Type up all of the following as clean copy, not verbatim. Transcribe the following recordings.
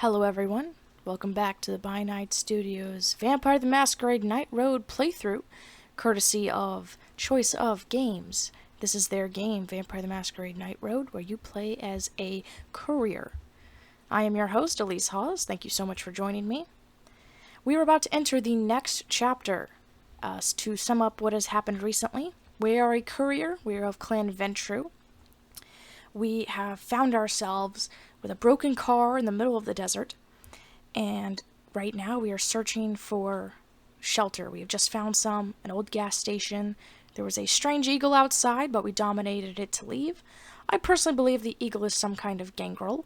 Hello everyone, welcome back to the By Night Studios Vampire the Masquerade Night Road playthrough, courtesy of Choice of Games. This is their game, Vampire the Masquerade Night Road, where you play as a courier. I am your host, Elise Hawes. Thank you so much for joining me. We are about to enter the next chapter. To sum up what has happened recently, we are a courier, we are of Clan Ventrue. We have found ourselves with a broken car in the middle of the desert, and right now we are searching for shelter. We have just found an old gas station. There was a strange eagle outside, but we dominated it to leave. I personally believe the eagle is some kind of gangrel,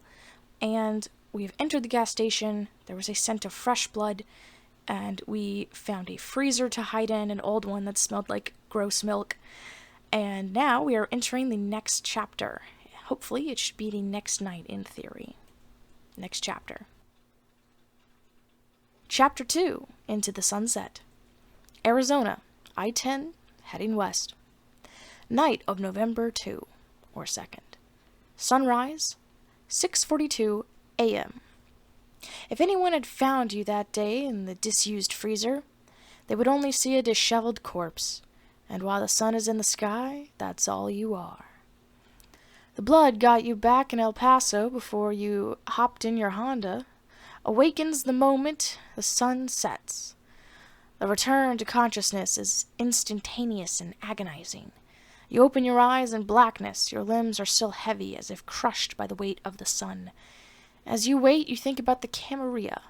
and we have entered the gas station. There was a scent of fresh blood, and we found a freezer to hide in, an old one that smelled like gross milk, and now we are entering the next chapter. Hopefully, it should be the next night in theory. Next chapter. Chapter 2, Into the Sunset. Arizona, I-10, heading west. Night of November 2, or 2nd. Sunrise, 6:42 a.m. If anyone had found you that day in the disused freezer, they would only see a disheveled corpse, and while the sun is in the sky, that's all you are. The blood got you back in El Paso before you hopped in your Honda, awakens the moment the sun sets. The return to consciousness is instantaneous and agonizing. You open your eyes in blackness, your limbs are still heavy as if crushed by the weight of the sun. As you wait, you think about the camarilla,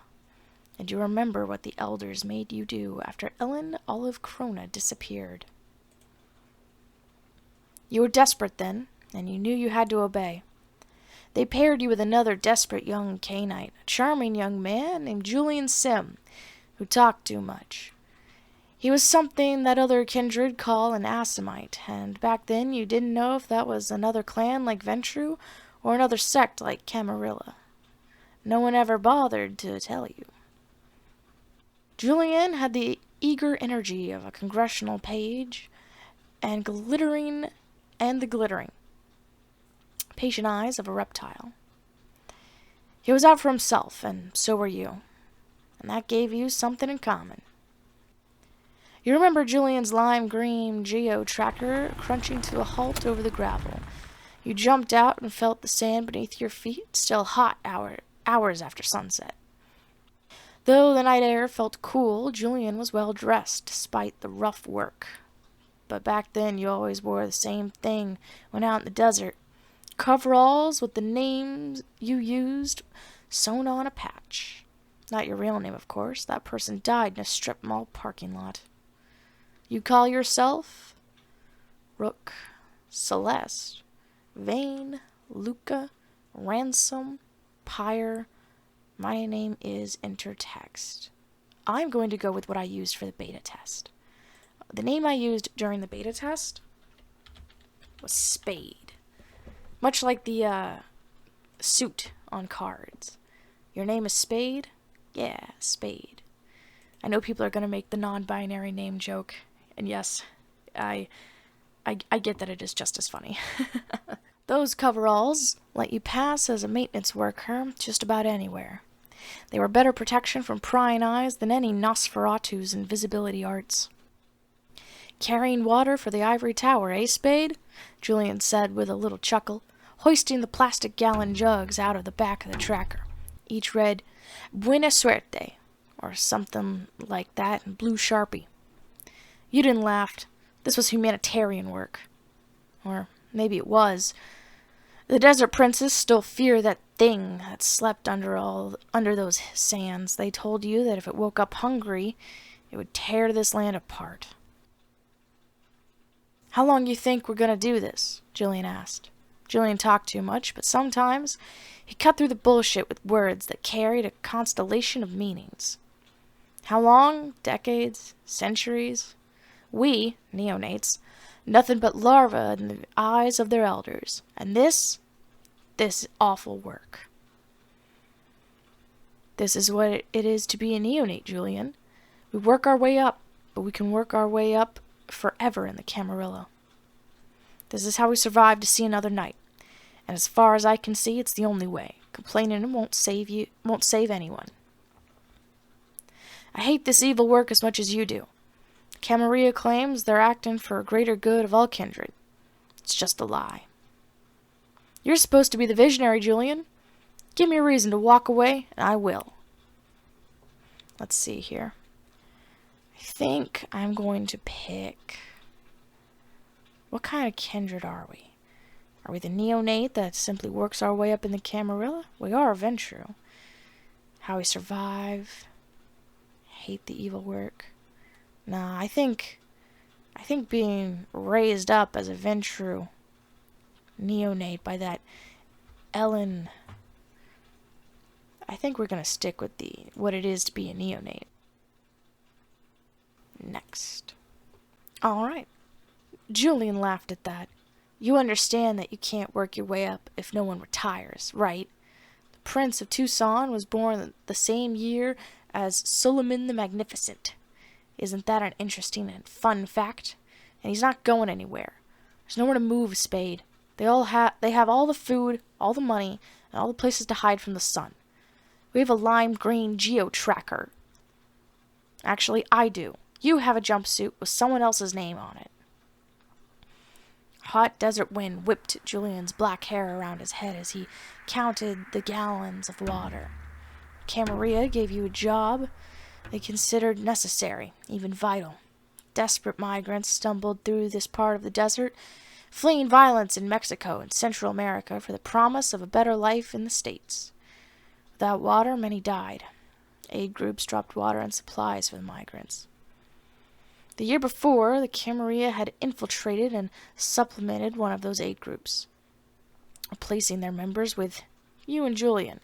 and you remember what the elders made you do after Ellen Olive Crona disappeared. You were desperate then, and you knew you had to obey. They paired you with another desperate young Canaanite, a charming young man named Julian Sim, who talked too much. He was something that other kindred call an Assamite, and back then you didn't know if that was another clan like Ventrue or another sect like Camarilla. No one ever bothered to tell you. Julian had the eager energy of a congressional page, and the glittering patient eyes of a reptile. He was out for himself, and so were you, and that gave you something in common. You remember Julian's lime green geo-tracker crunching to a halt over the gravel. You jumped out and felt the sand beneath your feet, still hot hours after sunset. Though the night air felt cool, Julian was well dressed, despite the rough work. But back then you always wore the same thing when out in the desert. Coveralls with the names you used sewn on a patch. Not your real name, of course. That person died in a strip mall parking lot. You call yourself Rook, Celeste, Vane, Luca, Ransom, Pyre. My name is Intertext. I'm going to go with what I used for the beta test. The name I used during the beta test was Spade. Much like the suit on cards. Your name is Spade? Yeah, Spade. I know people are going to make the non-binary name joke. And yes, I get that it is just as funny. Those coveralls let you pass as a maintenance worker just about anywhere. They were better protection from prying eyes than any nosferatu's invisibility arts. Carrying water for the ivory tower, eh, Spade? Julian said with a little chuckle, hoisting the plastic gallon jugs out of the back of the tracker. Each read, Buena Suerte, or something like that in blue Sharpie. You didn't laugh. This was humanitarian work. Or maybe it was. The desert princes still fear that thing that slept under those sands. They told you that if it woke up hungry, it would tear this land apart. How long you think we're gonna do this? Julian asked. Julian talked too much, but sometimes he cut through the bullshit with words that carried a constellation of meanings. How long? Decades? Centuries? We, neonates, nothing but larvae in the eyes of their elders. And this awful work. This is what it is to be a neonate, Julian. We work our way up, but we can work our way up forever in the Camarilla. This is how we survive to see another night, and as far as I can see, it's the only way. Complaining won't save anyone. I hate this evil work as much as you do. Camarilla claims they're acting for a greater good of all kindred. It's just a lie. You're supposed to be the visionary, Julian. Give me a reason to walk away, and I will. Let's see here. I think I'm going to pick... What kind of kindred are we? Are we the neonate that simply works our way up in the camarilla? We are Ventrue. How we survive. Hate the evil work. Nah, I think being raised up as a Ventrue neonate by that Ellen... I think we're going to stick with what it is to be a neonate. Next. Alright. Julian laughed at that. You understand that you can't work your way up if no one retires, right? The Prince of Tucson was born the same year as Suleiman the Magnificent. Isn't that an interesting and fun fact? And he's not going anywhere. There's nowhere to move, Spade. They have all the food, all the money, and all the places to hide from the sun. We have a lime green geo-tracker. Actually, I do. You have a jumpsuit with someone else's name on it. Hot desert wind whipped Julian's black hair around his head as he counted the gallons of water. Camarilla gave you a job they considered necessary, even vital. Desperate migrants stumbled through this part of the desert, fleeing violence in Mexico and Central America for the promise of a better life in the States. Without water, many died. Aid groups dropped water and supplies for the migrants. The year before, the Camarilla had infiltrated and supplemented one of those aid groups, replacing their members with you and Julian.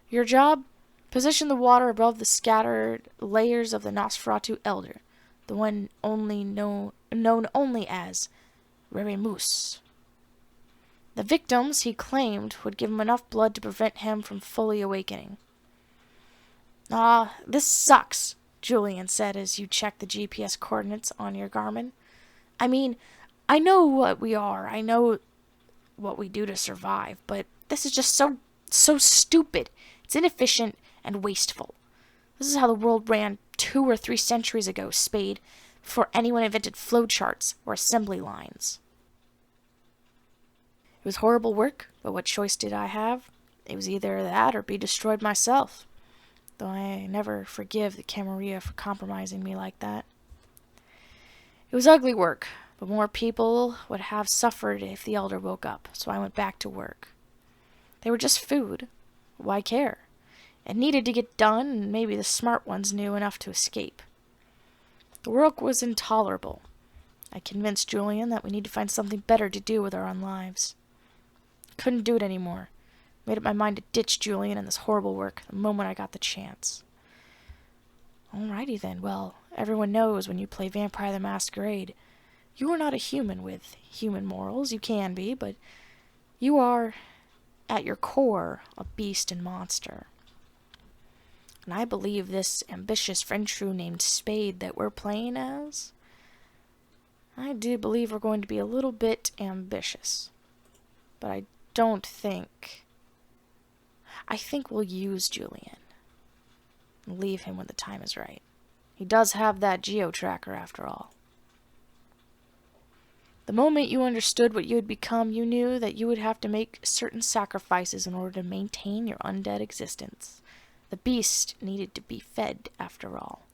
Your job? Position the water above the scattered layers of the nosferatu elder, the one known only as Reremus. The victims, he claimed, would give him enough blood to prevent him from fully awakening. This sucks, Julian said as you checked the GPS coordinates on your Garmin. I mean, I know what we are, I know what we do to survive, but this is just so stupid. It's inefficient and wasteful. This is how the world ran 2 or 3 centuries ago, Spade, before anyone invented flowcharts or assembly lines. It was horrible work, but what choice did I have? It was either that or be destroyed myself, though I never forgive the Camarilla for compromising me like that. It was ugly work, but more people would have suffered if the elder woke up, so I went back to work. They were just food. Why care? It needed to get done, and maybe the smart ones knew enough to escape. The work was intolerable. I convinced Julian that we need to find something better to do with our own lives. Couldn't do it anymore. Made up my mind to ditch Julian and this horrible work the moment I got the chance. Alrighty then, well, everyone knows when you play Vampire the Masquerade, you are not a human with human morals. You can be, but you are, at your core, a beast and monster. And I believe this ambitious Ventrue named Spade that we're playing as, I do believe we're going to be a little bit ambitious. But I think we'll use Julian. And leave him when the time is right. He does have that geo-tracker after all. The moment you understood what you had become, you knew that you would have to make certain sacrifices in order to maintain your undead existence. The beast needed to be fed, after all.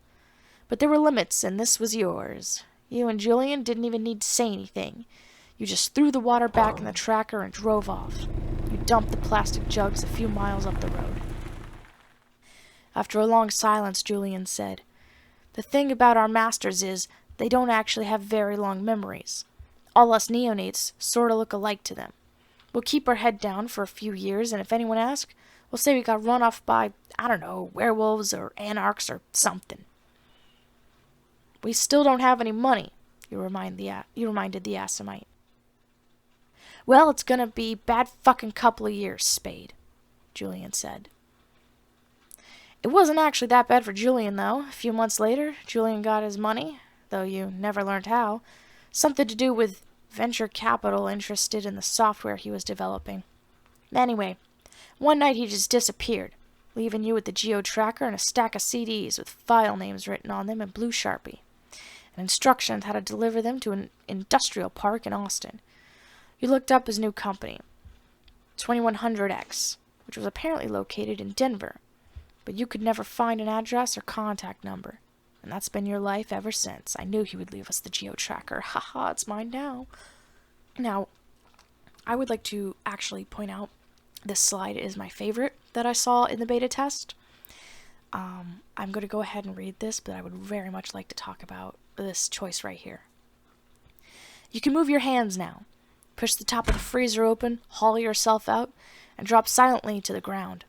But there were limits, and this was yours. You and Julian didn't even need to say anything. You just threw the water back in the tracker and drove off. You dumped the plastic jugs a few miles up the road. After a long silence, Julian said, "The thing about our masters is they don't actually have very long memories. All us neonates sorta look alike to them. We'll keep our head down for a few years, and if anyone asks, we'll say we got run off by, I don't know, werewolves or anarchs or something. We still don't have any money," you reminded the Assamite. "Well, it's gonna be bad fucking couple of years, Spade," Julian said. It wasn't actually that bad for Julian, though. A few months later, Julian got his money, though you never learned how. Something to do with venture capital interested in the software he was developing. Anyway, One night he just disappeared, leaving you with the geo-tracker and a stack of CDs with file names written on them in blue Sharpie, and instructions how to deliver them to an industrial park in Austin. You looked up his new company, 2100X, which was apparently located in Denver, but you could never find an address or contact number. And that's been your life ever since. I knew he would leave us the geo-tracker. Haha, it's mine now. Now, I would like to actually point out this slide is my favorite that I saw in the beta test. I'm going to go ahead and read this, but I would very much like to talk about this choice right here. You can move your hands now. Push the top of the freezer open, haul yourself out, and drop silently to the ground.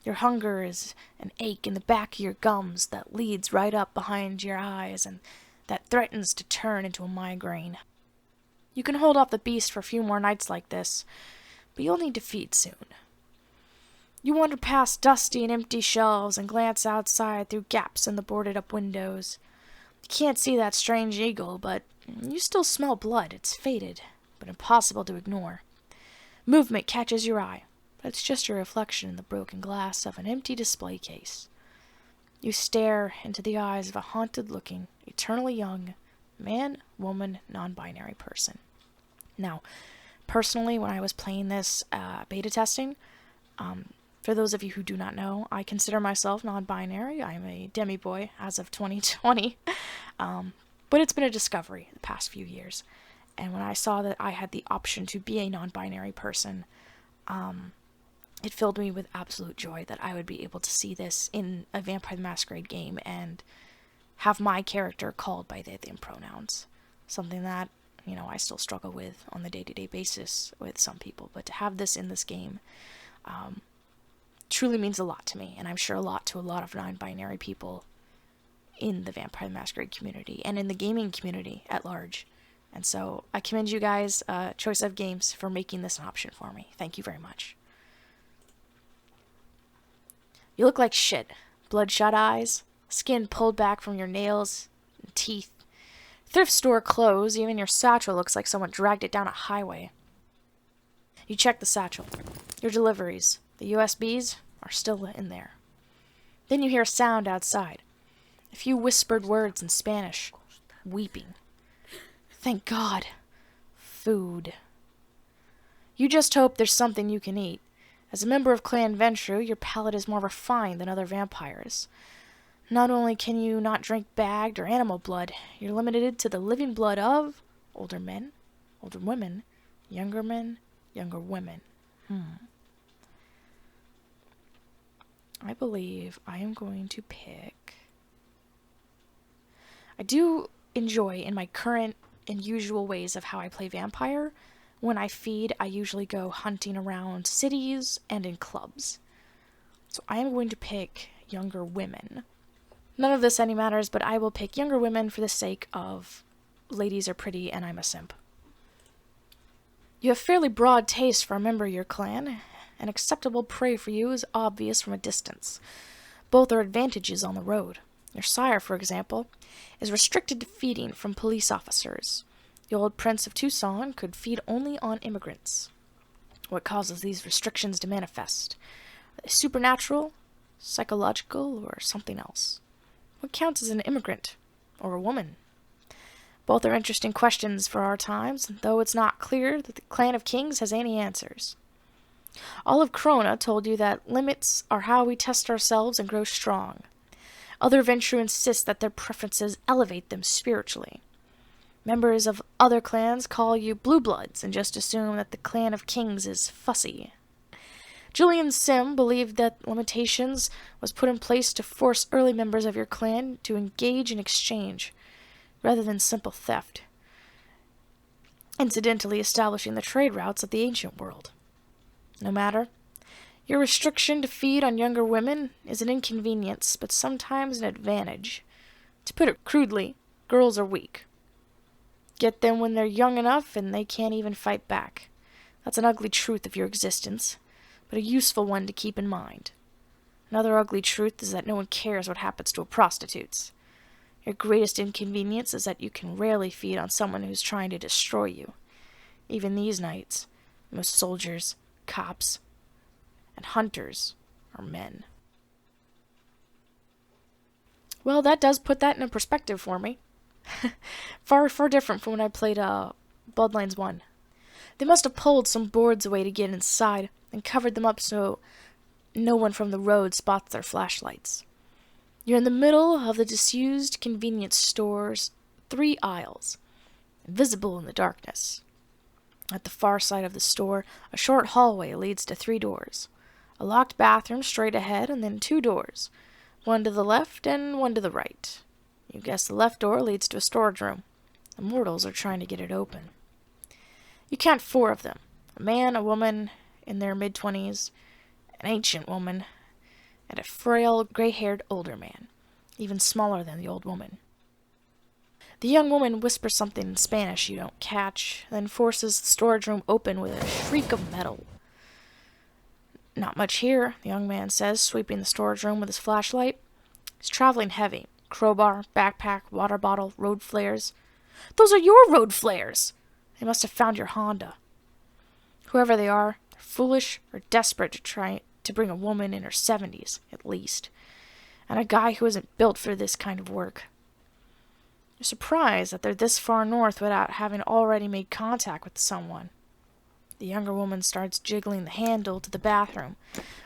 Your hunger is an ache in the back of your gums that leads right up behind your eyes and that threatens to turn into a migraine. You can hold off the beast for a few more nights like this, but you'll need to feed soon. You wander past dusty and empty shelves and glance outside through gaps in the boarded-up windows. You can't see that strange eagle, but you still smell blood. It's faded, but impossible to ignore. Movement catches your eye, but it's just a reflection in the broken glass of an empty display case. You stare into the eyes of a haunted-looking, eternally young, man, woman, non-binary person. Now, personally, when I was playing this beta testing, for those of you who do not know, I consider myself non-binary. I'm a demi-boy as of 2020, but it's been a discovery the past few years. And when I saw that I had the option to be a non-binary person, it filled me with absolute joy that I would be able to see this in a Vampire the Masquerade game and have my character called by they, them pronouns. Something that, I still struggle with on the day-to-day basis with some people. But to have this in this game truly means a lot to me, and I'm sure a lot to a lot of non-binary people in the Vampire the Masquerade community and in the gaming community at large. And so I commend you guys, Choice of Games, for making this an option for me. Thank you very much. You look like shit. Bloodshot eyes, skin pulled back from your nails and teeth. Thrift store clothes, even your satchel looks like someone dragged it down a highway. You check the satchel. Your deliveries, the USBs, are still in there. Then you hear a sound outside. A few whispered words in Spanish. Weeping. Thank God. Food. You just hope there's something you can eat. As a member of Clan Ventrue, your palate is more refined than other vampires. Not only can you not drink bagged or animal blood, you're limited to the living blood of older men, older women, younger men, younger women. I believe I am going to pick... I do enjoy, in my current and usual ways of how I play vampire, when I feed, I usually go hunting around cities and in clubs. So I am going to pick younger women. None of this any matters, but I will pick younger women for the sake of ladies are pretty and I'm a simp. You have fairly broad taste for a member of your clan. An acceptable prey for you is obvious from a distance. Both are advantages on the road. Your sire, for example, is restricted to feeding from police officers. The old Prince of Tucson could feed only on immigrants. What causes these restrictions to manifest? Are they supernatural, psychological, or something else? What counts as an immigrant, or a woman? Both are interesting questions for our times, though it's not clear that the Clan of Kings has any answers. All of Krona told you that limits are how we test ourselves and grow strong. Other Ventrue insist that their preferences elevate them spiritually. Members of other clans call you blue bloods and just assume that the Clan of Kings is fussy. Julian Sim believed that limitations was put in place to force early members of your clan to engage in exchange, rather than simple theft, incidentally establishing the trade routes of the ancient world. No matter, your restriction to feed on younger women is an inconvenience, but sometimes an advantage. To put it crudely, girls are weak. Get them when they're young enough and they can't even fight back. That's an ugly truth of your existence, but a useful one to keep in mind. Another ugly truth is that no one cares what happens to a prostitute. Your greatest inconvenience is that you can rarely feed on someone who's trying to destroy you. Even these nights, most soldiers, cops, and hunters are men. Well, that does put that in a perspective for me. Far, far different from when I played Bloodlines 1. They must have pulled some boards away to get inside and covered them up so no one from the road spots their flashlights. You're in the middle of the disused convenience store's 3 aisles, invisible in the darkness. At the far side of the store, a short hallway leads to 3 doors. A locked bathroom straight ahead, and then 2 doors. One to the left and one to the right. You guess the left door leads to a storage room. The mortals are trying to get it open. You count 4 of them. A man, a woman in their mid-20s, an ancient woman, and a frail, gray-haired older man, even smaller than the old woman. The young woman whispers something in Spanish you don't catch, then forces the storage room open with a shriek of metal. Not much here, the young man says, sweeping the storage room with his flashlight. He's traveling heavy. Crowbar, backpack, water bottle, road flares. Those are your road flares! They must have found your Honda. Whoever they are, they're foolish or desperate to try to bring a woman in her 70s, at least, and a guy who isn't built for this kind of work. You're surprised that they're this far north without having already made contact with someone. The younger woman starts jiggling the handle to the bathroom,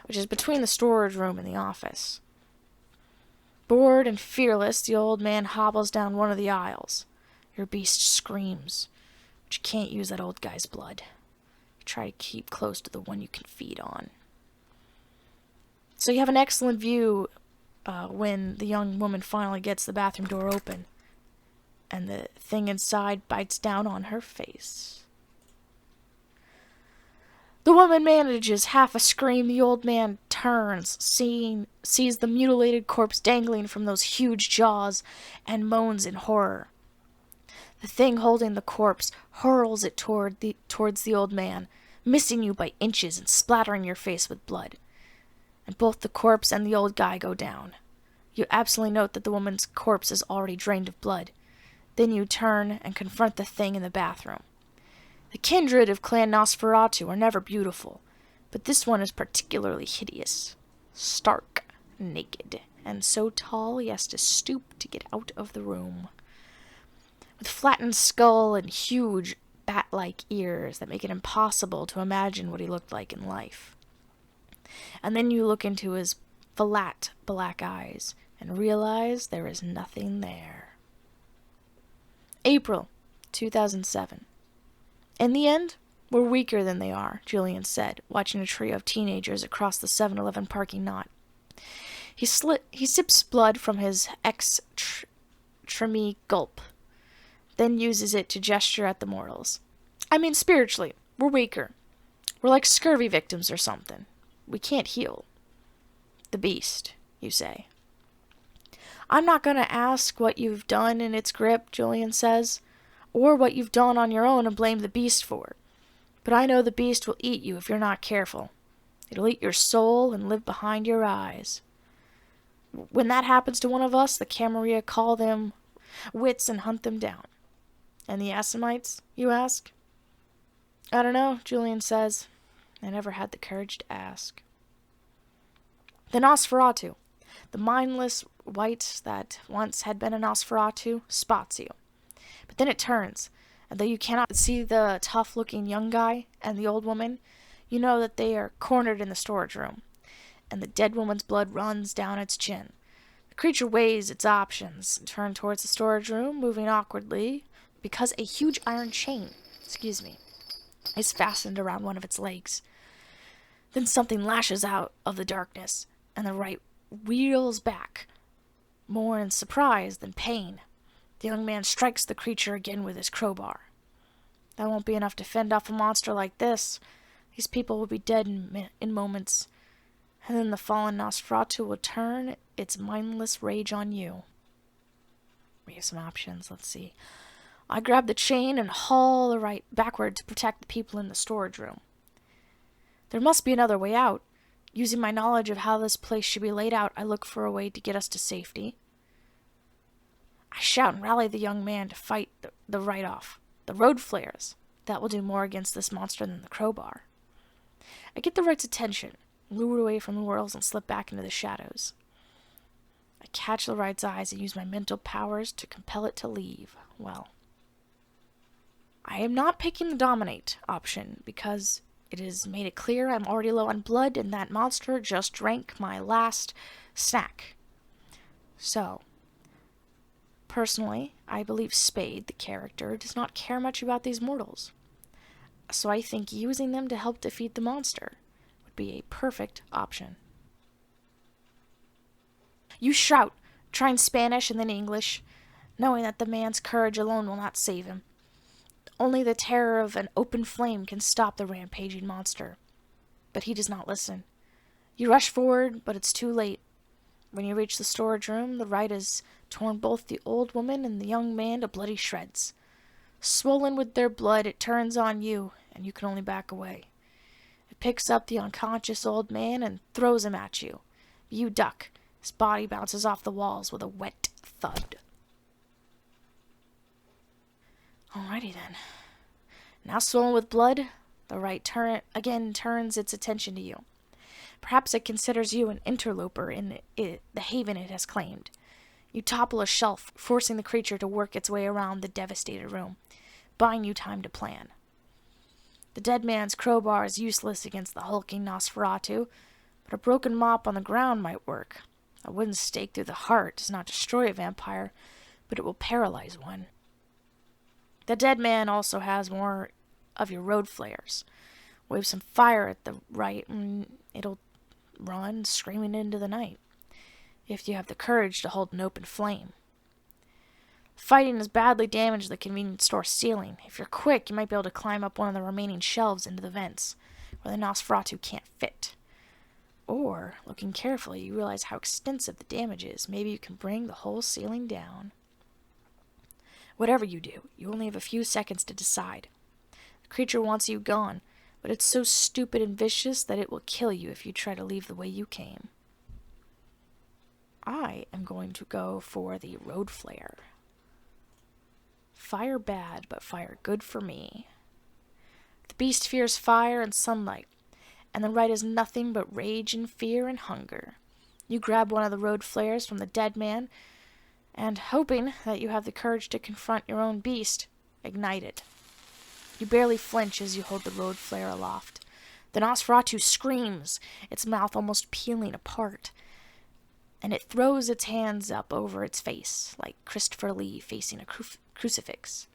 which is between the storage room and the office. Bored and fearless, the old man hobbles down one of the aisles. Your beast screams, but you can't use that old guy's blood. You try to keep close to the one you can feed on. So you have an excellent view when the young woman finally gets the bathroom door open, and the thing inside bites down on her face. The woman manages half a scream. The old man turns, sees the mutilated corpse dangling from those huge jaws, and moans in horror. The thing holding the corpse hurls it towards the old man, missing you by inches and splattering your face with blood. And both the corpse and the old guy go down. You absently note that the woman's corpse is already drained of blood. Then you turn and confront the thing in the bathroom. The kindred of Clan Nosferatu are never beautiful, but this one is particularly hideous. Stark, naked, and so tall he has to stoop to get out of the room. With flattened skull and huge bat-like ears that make it impossible to imagine what he looked like in life. And then you look into his flat black eyes and realize there is nothing there. April 2007. In the end, we're weaker than they are, Julian said, watching a trio of teenagers across the 7-Eleven parking lot. He sips blood from his ex-tremie gulp, then uses it to gesture at the mortals. I mean, spiritually, we're weaker. We're like scurvy victims or something. We can't heal. The beast, you say. I'm not going to ask what you've done in its grip, Julian says, or what you've done on your own and blame the beast for it. But I know the beast will eat you if you're not careful. It'll eat your soul and live behind your eyes. When that happens to one of us, the camarilla call them wits and hunt them down. And the Assamites, you ask? I don't know, Julian says. I never had the courage to ask. The nosferatu, the mindless wight that once had been a nosferatu, spots you. But then it turns, and though you cannot see the tough-looking young guy and the old woman, you know that they are cornered in the storage room, and the dead woman's blood runs down its chin. The creature weighs its options and turns towards the storage room, moving awkwardly, because a huge iron chain, is fastened around one of its legs. Then something lashes out of the darkness, and the right wheels back, more in surprise than pain. The young man strikes the creature again with his crowbar. That won't be enough to fend off a monster like this. These people will be dead in moments, and then the fallen Nosferatu will turn its mindless rage on you. We have some options. Let's see. I grab the chain and haul the right backward to protect the people in the storage room. There must be another way out. Using my knowledge of how this place should be laid out, I look for a way to get us to safety. I shout and rally the young man to fight the write-off, the road flares. That will do more against this monster than the crowbar. I get the wright's attention, lured away from the whirls and slip back into the shadows. I catch the ride's eyes and use my mental powers to compel it to leave. Well, I am not picking the dominate option because it has made it clear I'm already low on blood and that monster just drank my last snack. So, personally, I believe Spade, the character, does not care much about these mortals. So I think using them to help defeat the monster would be a perfect option. You shout, try in Spanish and then English, knowing that the man's courage alone will not save him. Only the terror of an open flame can stop the rampaging monster. But he does not listen. You rush forward, but it's too late. When you reach the storage room, the rite has torn both the old woman and the young man to bloody shreds. Swollen with their blood, it turns on you, and you can only back away. It picks up the unconscious old man and throws him at you. You duck. His body bounces off the walls with a wet thud. Alrighty then. Now swollen with blood, the rite again turns its attention to you. Perhaps it considers you an interloper in the haven it has claimed. You topple a shelf, forcing the creature to work its way around the devastated room, buying you time to plan. The dead man's crowbar is useless against the hulking nosferatu, but a broken mop on the ground might work. A wooden stake through the heart does not destroy a vampire, but it will paralyze one. The dead man also has more of your road flares. Wave some fire at the right, and it'll run screaming into the night, if you have the courage to hold an open flame. Fighting has badly damaged the convenience store ceiling. If you're quick, you might be able to climb up one of the remaining shelves into the vents, where the nosferatu can't fit. Or, looking carefully, you realize how extensive the damage is. Maybe you can bring the whole ceiling down. Whatever you do, you only have a few seconds to decide. The creature wants you gone, but it's so stupid and vicious that it will kill you if you try to leave the way you came. I am going to go for the road flare. Fire bad, but fire good for me. The beast fears fire and sunlight, and the rite is nothing but rage and fear and hunger. You grab one of the road flares from the dead man, and, hoping that you have the courage to confront your own beast, ignite it. You barely flinch as you hold the road flare aloft. The nosferatu screams, its mouth almost peeling apart, and it throws its hands up over its face, like Christopher Lee facing a crucifix.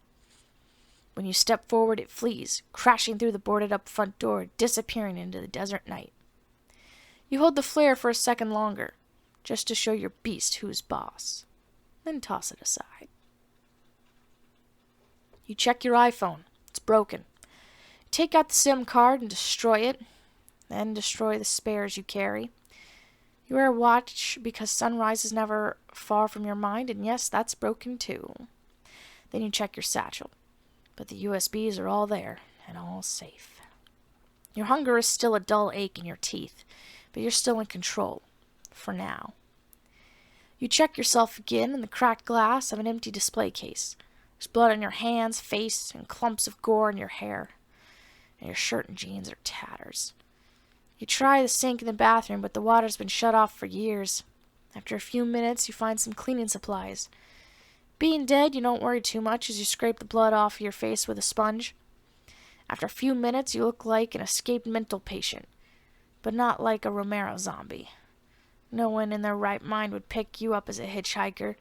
When you step forward, it flees, crashing through the boarded-up front door, disappearing into the desert night. You hold the flare for a second longer, just to show your beast who's boss. Then toss it aside. You check your iPhone. It's broken. Take out the SIM card and destroy it, then destroy the spares you carry. You wear a watch because sunrise is never far from your mind, and yes, that's broken too. Then you check your satchel, but the USBs are all there, and all safe. Your hunger is still a dull ache in your teeth, but you're still in control, for now. You check yourself again in the cracked glass of an empty display case. There's blood on your hands, face, and clumps of gore in your hair. And your shirt and jeans are tatters. You try the sink in the bathroom, but the water's been shut off for years. After a few minutes, you find some cleaning supplies. Being dead, you don't worry too much as you scrape the blood off your face with a sponge. After a few minutes, you look like an escaped mental patient, but not like a Romero zombie. No one in their right mind would pick you up as a hitchhiker,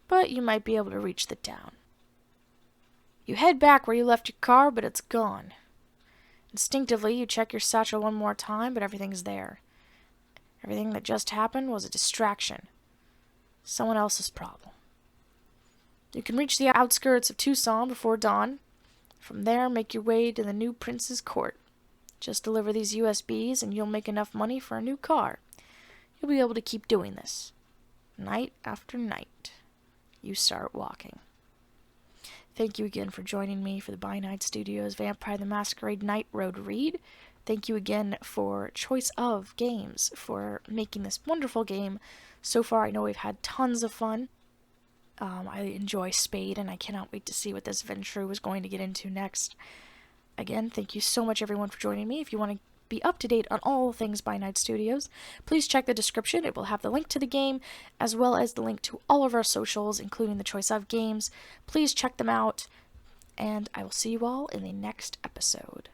but you might be able to reach the town. You head back where you left your car, but it's gone. Instinctively, you check your satchel one more time, but everything's there. Everything that just happened was a distraction. Someone else's problem. You can reach the outskirts of Tucson before dawn. From there, make your way to the new prince's court. Just deliver these USBs and you'll make enough money for a new car. You'll be able to keep doing this. Night after night, you start walking. Thank you again for joining me for the By Night Studios Vampire the Masquerade Night Road read. Thank you again for Choice of Games for making this wonderful game. So far, I know we've had tons of fun. I enjoy Spade, and I cannot wait to see what this Ventrue is going to get into next. Again, thank you so much, everyone, for joining me. If you want to be up to date on all things By Night Studios, please check the description. It will have the link to the game, as well as the link to all of our socials, including the Choice of Games. Please check them out, and I will see you all in the next episode.